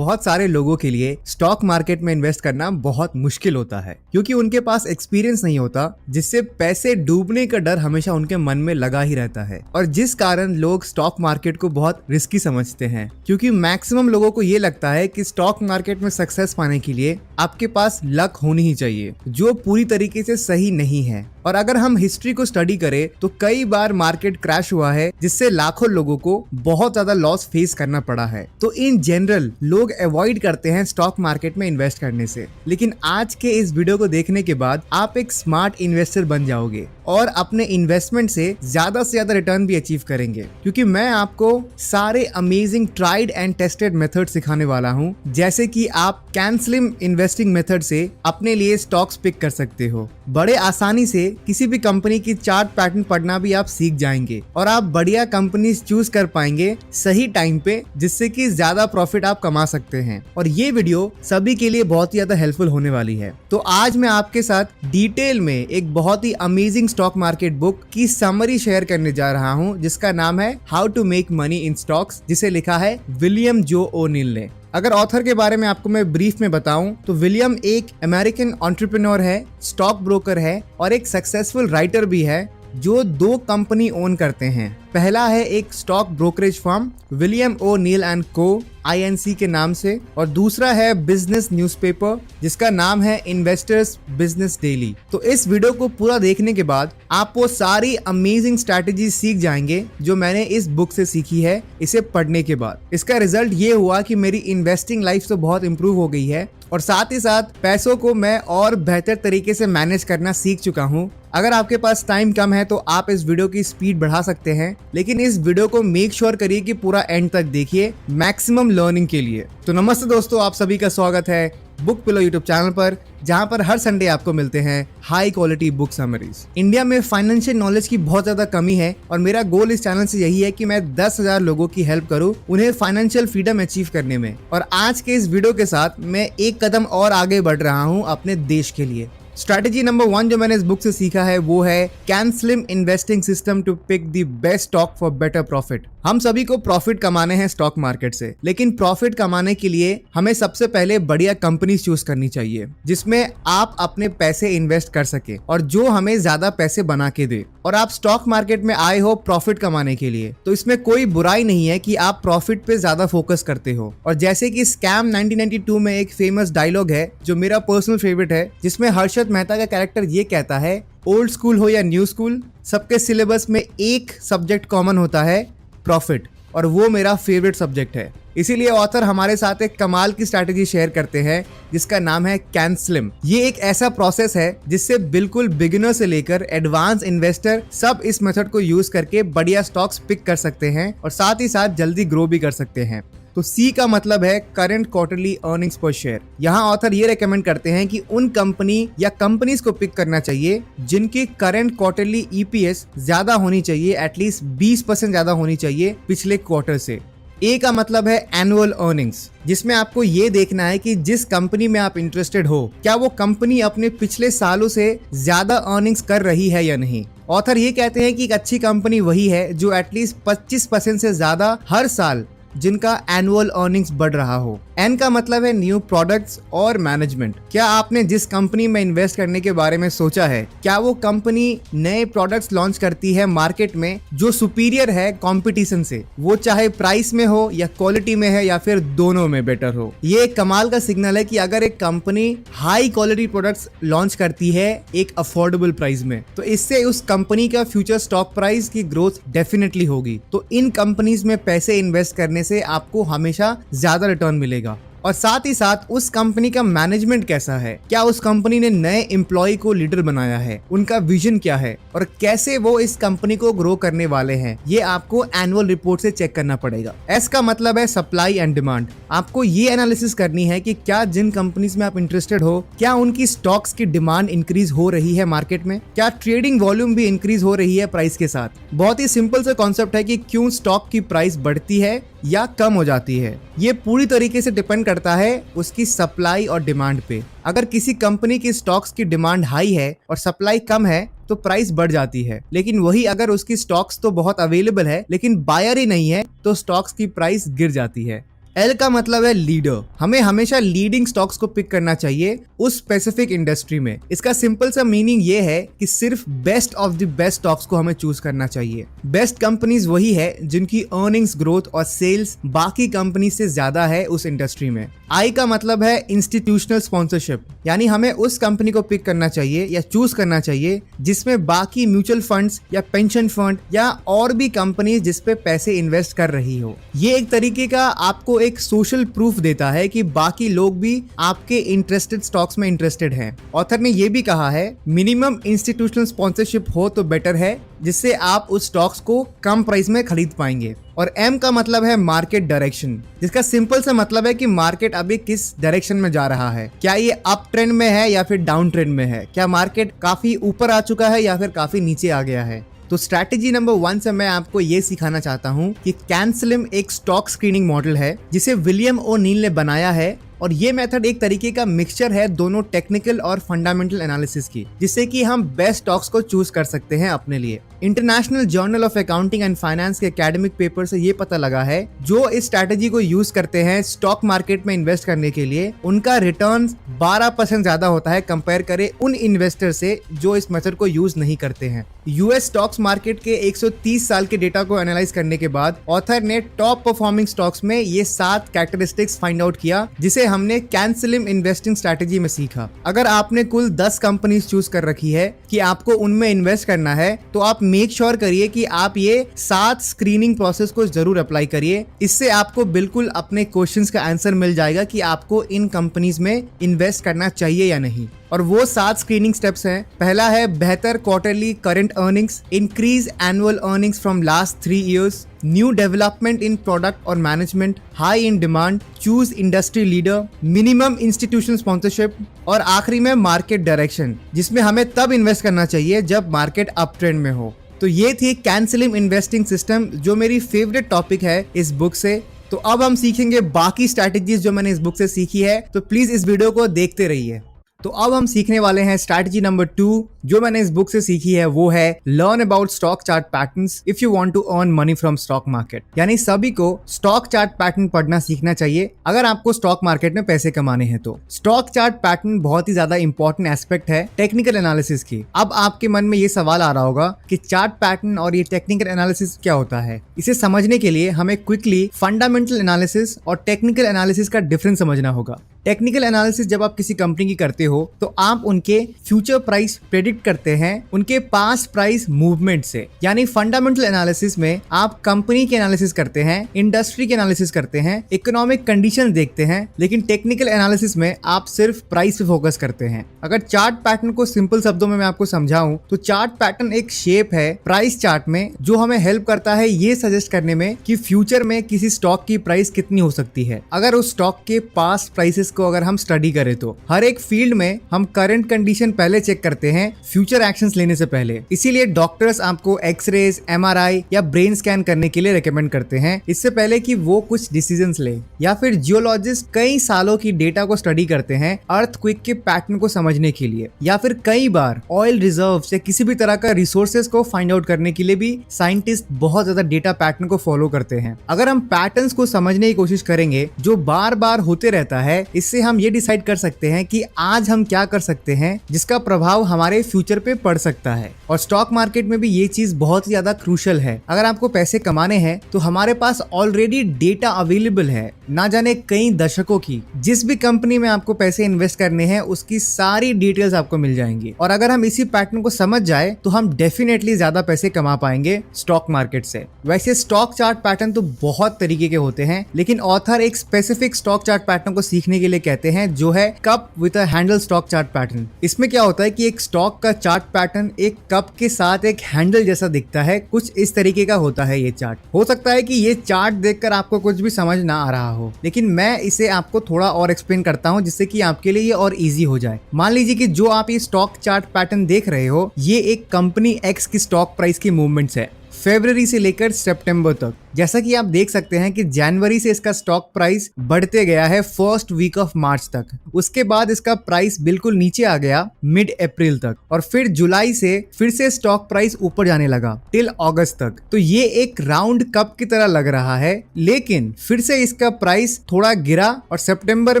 बहुत सारे लोगों के लिए स्टॉक मार्केट में इन्वेस्ट करना बहुत मुश्किल होता है क्योंकि उनके पास एक्सपीरियंस नहीं होता, जिससे पैसे डूबने का डर हमेशा उनके मन में लगा ही रहता है और जिस कारण लोग स्टॉक मार्केट को बहुत रिस्की समझते हैं। क्योंकि मैक्सिमम लोगों को ये लगता है कि स्टॉक मार्केट में सक्सेस पाने के लिए आपके पास लक होनी ही चाहिए, जो पूरी तरीके से सही नहीं है। और अगर हम हिस्ट्री को स्टडी करें तो कई बार मार्केट क्रैश हुआ है, जिससे लाखों लोगों को बहुत ज्यादा लॉस फेस करना पड़ा है। तो इन जनरल लोग अवॉइड करते हैं स्टॉक मार्केट में इन्वेस्ट करने से, लेकिन आज के इस वीडियो को देखने के बाद आप एक स्मार्ट इन्वेस्टर बन जाओगे और अपने इन्वेस्टमेंट से ज्यादा रिटर्न भी अचीव करेंगे। क्योंकि मैं आपको सारे amazing tried and tested method सिखाने वाला हूँ, जैसे कि आप कैनस्लिम इन्वेस्टिंग मेथड से अपने लिए स्टॉक्स पिक कर सकते हो। बड़े आसानी से किसी भी कंपनी की चार्ट पैटर्न पढ़ना भी आप सीख जाएंगे और आप बढ़िया कंपनी चूज कर पाएंगे सही टाइम पे, जिससे कि ज्यादा प्रॉफिट आप कमा सकते हैं। और ये वीडियो सभी के लिए बहुत ही ज्यादा हेल्पफुल होने वाली है। तो आज मैं आपके साथ डिटेल में एक बहुत ही अमेजिंग स्टॉक मार्केट बुक की समरी शेयर करने जा रहा हूँ, जिसका नाम है how to make money in stocks, जिसे लिखा है विलियम जो ओ'नील ने। अगर ऑथर के बारे में आपको मैं ब्रीफ में बताऊं तो विलियम एक अमेरिकन एंटरप्रेन्योर है, स्टॉक ब्रोकर है और एक सक्सेसफुल राइटर भी है, जो 2 कंपनी ओन करते हैं। पहला है एक stock brokerage firm William ओ'नील and को INC के नाम से, और दूसरा है बिजनेस न्यूज़पेपर जिसका नाम है इन्वेस्टर्स बिजनेस डेली। तो इस वीडियो को पूरा देखने के बाद आप वो सारी अमेजिंग स्ट्रैटेजी सीख जाएंगे जो मैंने इस बुक से सीखी है इसे पढ़ने के बाद। इसका रिजल्ट ये हुआ कि मेरी इन्वेस्टिंग लाइफ तो बहुत इंप्रूव हो गई है और साथ ही साथ पैसों को मैं और बेहतर तरीके से मैनेज करना सीख चुका हूँ। अगर आपके पास टाइम कम है तो आप इस वीडियो की स्पीड बढ़ा सकते हैं, लेकिन इस वीडियो को मेक श्योर करिए कि पूरा एंड तक देखिए मैक्सिमम लर्निंग के लिए। तो नमस्ते दोस्तों, आप सभी का स्वागत है बुक पिलो यूट्यूब चैनल पर, जहां पर हर संडे आपको मिलते हैं high quality book summaries. India में फाइनेंशियल नॉलेज की बहुत ज्यादा कमी है और मेरा गोल इस चैनल से यही है कि मैं 10,000 लोगों की हेल्प करूं उन्हें फाइनेंशियल फ्रीडम अचीव करने में। और आज के इस वीडियो के साथ मैं एक कदम और आगे बढ़ रहा हूं अपने देश के लिए। स्ट्रैटेजी नंबर 1 जो मैंने इस बुक से सीखा है वो है CANSLIM investing system to pick the best stock for better profit. हम सभी को प्रॉफिट कमाने हैं स्टॉक मार्केट से, लेकिन प्रॉफिट कमाने के लिए हमें सबसे पहले बढ़िया कंपनी चूज करनी चाहिए जिसमें आप अपने पैसे इन्वेस्ट कर सके और जो हमें ज्यादा पैसे बना के दे। और आप स्टॉक मार्केट में आए हो प्रॉफिट कमाने के लिए, तो इसमें कोई बुराई नहीं है कि आप प्रॉफिट पे ज्यादा फोकस करते हो। और जैसे कि स्कैम 1992 में एक फेमस डायलॉग है जो मेरा पर्सनल फेवरेट है, जिसमें हर्षद मेहता का कैरेक्टर ये कहता है, ओल्ड स्कूल हो या न्यू स्कूल, सबके सिलेबस में एक सब्जेक्ट कॉमन होता है, प्रॉफिट, और वो मेरा फेवरेट सब्जेक्ट है। इसीलिए ऑथर हमारे साथ एक कमाल की स्ट्रैटेजी शेयर करते हैं जिसका नाम है कैनस्लिम। ये एक ऐसा प्रोसेस है जिससे बिल्कुल बिगिनर से लेकर एडवांस इन्वेस्टर सब इस मेथड को यूज करके बढ़िया स्टॉक्स पिक कर सकते हैं और साथ ही साथ जल्दी ग्रो भी कर सकते हैं। तो C का मतलब है करंट क्वार्टरली अर्निंग्स पर शेयर। यहाँ ऑथर ये रेकमेंड करते हैं कि उन कंपनी या कंपनीज को पिक करना चाहिए जिनकी करंट क्वार्टरली EPS ज्यादा होनी चाहिए, एटलीस्ट 20% ज्यादा होनी चाहिए पिछले क्वार्टर से। A का मतलब है एनुअल अर्निंग्स, जिसमें आपको ये देखना है कि जिस कंपनी में आप इंटरेस्टेड हो क्या वो कंपनी अपने पिछले सालों से ज्यादा अर्निंग्स कर रही है या नहीं। ऑथर ये कहते हैं कि एक अच्छी कंपनी वही है जो एटलीस्ट 25% से ज्यादा हर साल जिनका एनुअल अर्निंग्स बढ़ रहा हो। N का मतलब है न्यू प्रोडक्ट्स और मैनेजमेंट। क्या आपने जिस कंपनी में इन्वेस्ट करने के बारे में सोचा है, क्या वो कंपनी नए प्रोडक्ट्स लॉन्च करती है मार्केट में जो सुपीरियर है कंपटीशन से, वो चाहे प्राइस में हो या क्वालिटी में है या फिर दोनों में बेटर हो। ये एक कमाल का सिग्नल है कि अगर एक company high quality products launch करती है एक अफोर्डेबल प्राइस में, तो इससे उस कंपनी का फ्यूचर स्टॉक प्राइस की ग्रोथ डेफिनेटली होगी। तो इन कंपनीज में पैसे इन्वेस्ट करने से आपको हमेशा ज्यादा रिटर्न मिलेगा। और साथ ही साथ उस कंपनी का मैनेजमेंट कैसा है, क्या उस कंपनी ने नए एम्प्लॉय को लीडर बनाया है, उनका विजन क्या है और कैसे वो इस कंपनी को ग्रो करने वाले हैं, ये आपको एनुअल रिपोर्ट से चेक करना पड़ेगा। S का मतलब है सप्लाई एंड डिमांड। आपको ये एनालिसिस करनी है कि क्या जिन कंपनीज में आप इंटरेस्टेड हो क्या उनकी स्टॉक्स की डिमांड इंक्रीज हो रही है मार्केट में, क्या ट्रेडिंग वॉल्यूम भी इंक्रीज हो रही है प्राइस के साथ। बहुत ही सिंपल सा कॉन्सेप्ट है कि क्यों स्टॉक की प्राइस बढ़ती है या कम हो जाती है। ये पूरी तरीके से डिपेंड करता है उसकी सप्लाई और डिमांड पे। अगर किसी कंपनी की स्टॉक्स की डिमांड हाई है और सप्लाई कम है तो प्राइस बढ़ जाती है, लेकिन वही अगर उसकी स्टॉक्स तो बहुत अवेलेबल है लेकिन बायर ही नहीं है तो स्टॉक्स की प्राइस गिर जाती है। एल का मतलब है लीडर। हमें हमेशा लीडिंग स्टॉक्स को पिक करना चाहिए उस स्पेसिफिक इंडस्ट्री में। इसका सिंपल सा मीनिंग ये है कि सिर्फ best of the best stocks को हमें चूज करना चाहिए। बेस्ट कंपनीज वही है जिनकी अर्निंग्स ग्रोथ और सेल्स बाकी कंपनी से ज्यादा है उस इंडस्ट्री में। आई का मतलब है इंस्टीट्यूशनल स्पॉन्सरशिप, यानी हमें उस कंपनी को पिक करना चाहिए या चूज करना चाहिए जिसमें बाकी म्यूचुअल फंड्स या पेंशन फंड या और भी कंपनी जिस पे पैसे इन्वेस्ट कर रही हो। ये एक तरीके का आपको एक सोशल प्रूफ देता है कि बाकी लोग भी आपके इंटरेस्टेड स्टॉक्स में इंटरेस्टेड हैं। ऑथर ने ये भी कहा है मिनिमम इंस्टीट्यूशनल स्पॉन्सरशिप हो तो बेटर है, जिससे आप उस स्टॉक्स को कम प्राइस में खरीद पाएंगे। और एम का मतलब है मार्केट डायरेक्शन, जिसका सिंपल सा मतलब है कि मार्केट अभी किस डायरेक्शन में जा रहा है। क्या ये अप ट्रेंड में है या फिर डाउन ट्रेंड में है? क्या मार्केट काफी ऊपर आ चुका है या फिर काफी नीचे आ गया है? तो स्ट्रैटेजी नंबर 1 से मैं आपको ये सिखाना चाहता हूँ कि कैनस्लिम एक स्टॉक स्क्रीनिंग मॉडल है जिसे विलियम ओ'नील ने बनाया है। और ये मेथड एक तरीके का मिक्सचर है दोनों टेक्निकल और फंडामेंटल एनालिसिस की, जिससे कि हम बेस्ट स्टॉक्स को चूज कर सकते हैं अपने लिए। International journal of accounting and finance के एकेडमिक पेपर से ये पता लगा है जो इस स्ट्रैटेजी को यूज करते हैं स्टॉक मार्केट में इन्वेस्ट करने के लिए, उनका रिटर्न 12% ज्यादा होता है कंपेयर करे उन इन्वेस्टर से जो इस मेथड को यूज नहीं करते हैं। यूएस स्टॉक्स मार्केट के 130 साल के डेटा को एनालाइज करने के बाद ऑथर ने टॉप परफॉर्मिंग स्टॉक्स में ये 7 कैरेक्टरिस्टिक्स फाइंड आउट किया, जिसे हमने कैनस्लिम इन्वेस्टिंग स्ट्रैटेजी में सीखा। अगर आपने कुल 10 कंपनीज चूज कर रखी है कि आपको उनमें इन्वेस्ट करना है, तो आप मेक श्योर करिए कि आप ये 7 स्क्रीनिंग प्रोसेस को जरूर अप्लाई करिए। इससे आपको बिल्कुल अपने क्वेश्चंस का आंसर मिल जाएगा कि आपको इन कंपनीज में इन्वेस्ट करना चाहिए या नहीं। और वो 7 स्क्रीनिंग स्टेप्स हैं। पहला है बेहतर quarterly current earnings, increase annual earnings from last 3 years, new development in product और management, high in demand, choose industry leader, minimum institutional sponsorship और आखिरी में मार्केट डायरेक्शन, जिसमें हमें तब इन्वेस्ट करना चाहिए जब मार्केट अप ट्रेंड में हो। तो ये थी कैनस्लिम इन्वेस्टिंग सिस्टम, जो मेरी फेवरेट टॉपिक है इस बुक से। तो अब हम सीखेंगे बाकी स्ट्रैटेजीज जो मैंने इस बुक से सीखी है, तो प्लीज इस वीडियो को देखते रहिए। तो अब हम सीखने वाले हैं स्ट्रैटेजी नंबर 2 जो मैंने इस बुक से सीखी है, वो है learn about stock chart patterns if you want to earn money from stock market. यानी सभी को स्टॉक चार्ट पैटर्न पढ़ना सीखना चाहिए अगर आपको स्टॉक मार्केट में पैसे कमाने हैं। तो स्टॉक चार्ट पैटर्न बहुत ही ज्यादा इंपॉर्टेंट एस्पेक्ट है टेक्निकल एनालिसिस की। अब आपके मन में ये सवाल आ रहा होगा कि चार्ट पैटर्न और ये टेक्निकल एनालिसिस क्या होता है। इसे समझने के लिए हमें क्विकली फंडामेंटल एनालिसिस और टेक्निकल एनालिसिस का डिफरेंस समझना होगा। टेक्निकल एनालिसिस जब आप किसी कंपनी की करते हो तो आप उनके फ्यूचर प्राइस प्रेडिक्ट करते हैं उनके पास्ट प्राइस मूवमेंट से। यानी फंडामेंटल एनालिसिस में आप कंपनी के एनालिसिस करते हैं, इंडस्ट्री के एनालिसिस करते हैं, इकोनॉमिक कंडीशन देखते हैं, लेकिन टेक्निकल एनालिसिस में आप सिर्फ प्राइस पे फोकस करते हैं। अगर चार्ट पैटर्न को सिंपल शब्दों में मैं आपको समझाऊं तो चार्ट पैटर्न एक शेप है प्राइस चार्ट में जो हमें हेल्प करता है ये सजेस्ट करने में कि फ्यूचर में किसी स्टॉक की प्राइस कितनी हो सकती है अगर उस स्टॉक के पास्ट प्राइसेस को अगर हम स्टडी करें। तो हर एक फील्ड में हम करंट कंडीशन पहले चेक करते हैं फ्यूचर एक्शंस लेने से पहले। इसीलिए डॉक्टर्स आपको एक्सरेज, एमआरआई या ब्रेन स्कैन करने के लिए रेकमेंड करते हैं इससे पहले कि वो कुछ डिसीजंस ले। या फिर जियोलॉजिस्ट कई सालों की डेटा को स्टडी करते हैं अर्थक्वेक के पैटर्न को समझने के लिए। या फिर कई बार ऑयल रिजर्व या किसी भी तरह का रिसोर्सेज को फाइंड आउट करने के लिए भी साइंटिस्ट बहुत ज्यादा डेटा पैटर्न को फॉलो करते हैं। अगर हम पैटर्न्स को समझने की कोशिश करेंगे जो बार बार होते रहता है, इससे हम ये डिसाइड कर सकते हैं कि आज हम क्या कर सकते हैं जिसका प्रभाव हमारे फ्यूचर पे पड़ सकता है। और स्टॉक मार्केट में भी ये चीज बहुत ही ज्यादा क्रूशियल है। अगर आपको पैसे कमाने हैं तो हमारे पास ऑलरेडी डेटा अवेलेबल है, ना जाने कई दशकों की। जिस भी कंपनी में आपको पैसे इन्वेस्ट करने हैं उसकी सारी डिटेल्स आपको मिल जाएंगी। और अगर हम इसी पैटर्न को समझ जाए तो हम डेफिनेटली ज्यादा पैसे कमा पाएंगे स्टॉक मार्केट से। वैसे स्टॉक चार्ट पैटर्न तो बहुत तरीके के होते हैं, लेकिन ऑथर एक स्पेसिफिक स्टॉक चार्ट पैटर्न को सीखने के लिए कहते हैं जो है cup with a handle stock chart pattern. इसमें क्या होता है कि एक स्टॉक का चार्ट पैटर्न एक कप के साथ एक हैंडल जैसा दिखता है, कुछ इस तरीके का होता है ये चार्ट। हो सकता है कि ये चार्ट देखकर आपको कुछ भी समझ ना आ रहा हो, लेकिन मैं इसे आपको थोड़ा और एक्सप्लेन करता हूं जिससे कि आपके लिए ये और इजी हो जाए। मान लीजिए कि जो आप ये स्टॉक चार्ट पैटर्न देख रहे हो ये एक कंपनी एक्स की स्टॉक प्राइस की मूवमेंट्स है फरवरी से लेकर सितंबर तक। जैसा कि आप देख सकते हैं कि जनवरी से इसका स्टॉक प्राइस बढ़ते गया है फर्स्ट वीक ऑफ मार्च तक, उसके बाद इसका प्राइस बिल्कुल नीचे आ गया मिड अप्रैल तक, और फिर जुलाई से फिर से स्टॉक प्राइस ऊपर जाने लगा टिल अगस्त तक। तो ये एक राउंड कप की तरह लग रहा है, लेकिन फिर से इसका प्राइस थोड़ा गिरा और सितंबर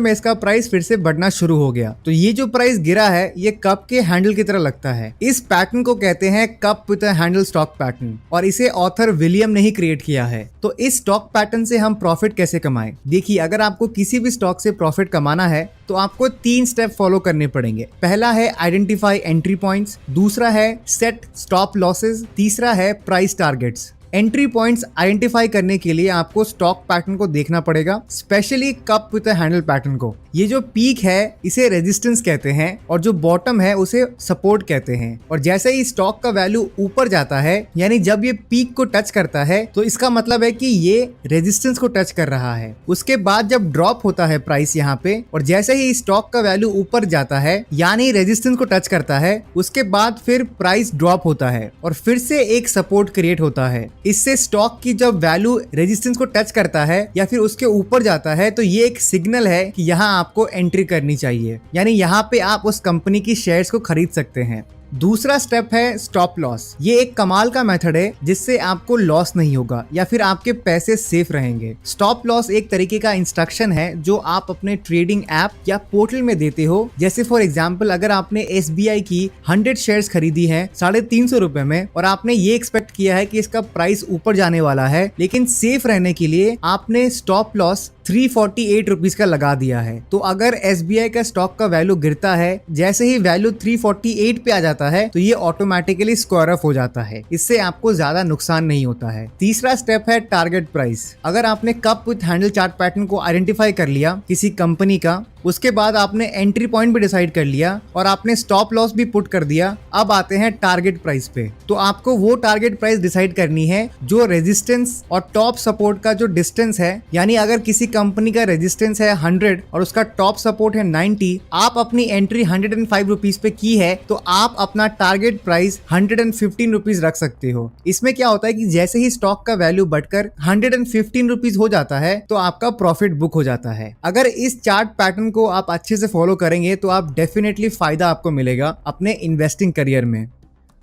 में इसका प्राइस फिर से बढ़ना शुरू हो गया। तो ये जो प्राइस गिरा है ये कप के हैंडल की तरह लगता है। इस पैटर्न को कहते हैं cup with a handle stock pattern, और इसे ऑथर विलियम ने ही क्रिएट किया है। तो इस स्टॉक पैटर्न से हम प्रॉफिट कैसे कमाएं? देखिए, अगर आपको किसी भी स्टॉक से प्रॉफिट कमाना है तो आपको 3 स्टेप फॉलो करने पड़ेंगे। पहला है आइडेंटिफाई एंट्री पॉइंट्स, दूसरा है सेट स्टॉप लॉसेस, तीसरा है price targets. Entry points identify करने के लिए आपको स्टॉक पैटर्न को देखना पड़ेगा, specially cup with a handle pattern को। ये जो पीक है इसे रेजिस्टेंस कहते हैं और जो बॉटम है उसे सपोर्ट कहते हैं। और जैसे ही स्टॉक का वैल्यू ऊपर जाता है, यानी जब ये पीक को टच करता है, तो इसका मतलब है कि ये रेजिस्टेंस को टच कर रहा है। उसके बाद जब ड्रॉप होता है प्राइस यहाँ पे, और जैसे ही स्टॉक का वैल्यू ऊपर जाता है यानी रेजिस्टेंस को टच करता है, उसके बाद फिर प्राइस ड्रॉप होता है और फिर से एक सपोर्ट क्रिएट होता है। इससे स्टॉक की जब वैल्यू रेजिस्टेंस को टच करता है या फिर उसके ऊपर जाता है, तो ये एक सिग्नल है कि यहाँ आपको एंट्री करनी चाहिए, यानी यहाँ पे आप उस कंपनी की शेयर्स को खरीद सकते हैं। दूसरा स्टेप है स्टॉप लॉस। ये एक कमाल का मेथड है जिससे आपको लॉस नहीं होगा या फिर आपके पैसे सेफ रहेंगे। स्टॉप लॉस एक तरीके का इंस्ट्रक्शन है जो आप अपने ट्रेडिंग ऐप या पोर्टल में देते हो। जैसे फॉर एग्जांपल, अगर आपने SBI की 100 शेयर्स खरीदी हैं 350 रुपए में, और आपने ये एक्सपेक्ट किया है कि इसका प्राइस ऊपर जाने वाला है, लेकिन सेफ रहने के लिए आपने स्टॉप लॉस 348 रुपीज का लगा दिया है। तो अगर SBI का स्टॉक का वैल्यू गिरता है, जैसे ही वैल्यू 348 पे आ जाता है, तो ये ऑटोमेटिकली स्क्वायर ऑफ हो जाता है। इससे आपको ज्यादा नुकसान नहीं होता है। तीसरा स्टेप है टारगेट प्राइस। अगर आपने cup with handle chart pattern को आइडेंटिफाई कर लिया किसी कंपनी का, उसके बाद आपने एंट्री पॉइंट भी डिसाइड कर लिया और आपने स्टॉप लॉस भी पुट कर दिया, अब आते हैं टारगेट प्राइस पे। तो आपको वो टारगेट प्राइस डिसाइड करनी है जो रेजिस्टेंस और टॉप सपोर्ट का जो डिस्टेंस है, यानी अगर किसी कंपनी का रेजिस्टेंस है 100 और उसका टॉप सपोर्ट है 90, आप अपनी एंट्री 105 रुपीज पे की है, तो आप अपना टारगेट प्राइस 115 रुपीज रख सकते हो। इसमें क्या होता है कि जैसे ही स्टॉक का वैल्यू बढ़कर 115 रुपीज हो जाता है, तो आपका प्रॉफिट बुक हो जाता है। अगर इस चार्ट पैटर्न को आप अच्छे से फॉलो करेंगे तो आप डेफिनेटली फायदा आपको मिलेगा अपने इन्वेस्टिंग करियर में।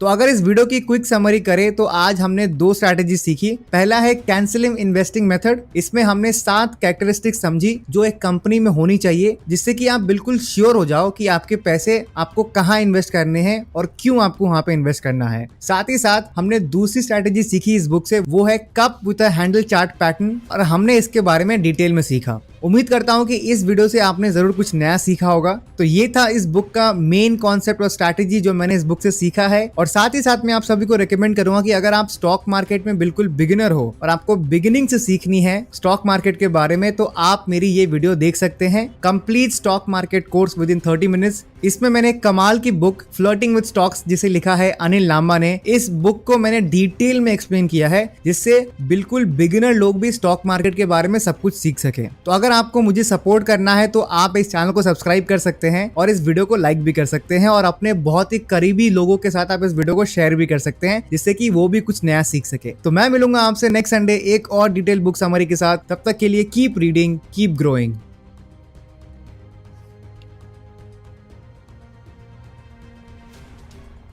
तो अगर इस वीडियो की क्विक समरी करें तो आज हमने 2 स्ट्रैटेजी सीखी। पहला है कैंसिलिंग इन्वेस्टिंग मेथड। इसमें हमने 7 कैरेक्टरिस्टिक्स समझी जो एक कंपनी में होनी चाहिए, जिससे कि आप बिल्कुल श्योर हो जाओ कि आपके पैसे आपको कहाँ इन्वेस्ट करने हैं और क्यों आपको वहां पे इन्वेस्ट करना है। साथ ही साथ हमने दूसरी स्ट्रैटेजी सीखी इस बुक से, वो है cup with a handle chart pattern, और हमने इसके बारे में डिटेल में सीखा। उम्मीद करता हूं कि इस वीडियो से आपने जरूर कुछ नया सीखा होगा। तो ये था इस बुक का मेन कॉन्सेप्ट और स्ट्रैटेजी जो मैंने इस बुक से सीखा है। और साथ ही साथ मैं आप सभी को रिकमेंड करूंगा कि अगर आप स्टॉक मार्केट में बिल्कुल बिगिनर हो और आपको बिगिनिंग से सीखनी है स्टॉक मार्केट के बारे में, तो आप मेरी ये वीडियो देख सकते हैं, complete stock market course with in 30 minutes. इसमें मैंने कमाल की बुक फ्लर्टिंग विद स्टॉक्स जिसे लिखा है अनिल लांबा ने, इस बुक को मैंने डिटेल में एक्सप्लेन किया है, जिससे बिल्कुल बिगिनर लोग भी स्टॉक मार्केट के बारे में सब कुछ सीख सके। तो अगर आपको मुझे सपोर्ट करना है तो आप इस चैनल को सब्सक्राइब कर सकते हैं और इस वीडियो को लाइक भी कर सकते हैं, और अपने बहुत ही करीबी लोगों के साथ आप इस वीडियो को शेयर भी कर सकते हैं, जिससे कि वो भी कुछ नया सीख सके। तो मैं मिलूंगा आपसे नेक्स्ट संडे एक और डिटेल बुक समरी के साथ। तब तक के लिए कीप रीडिंग, कीप ग्रोइंग।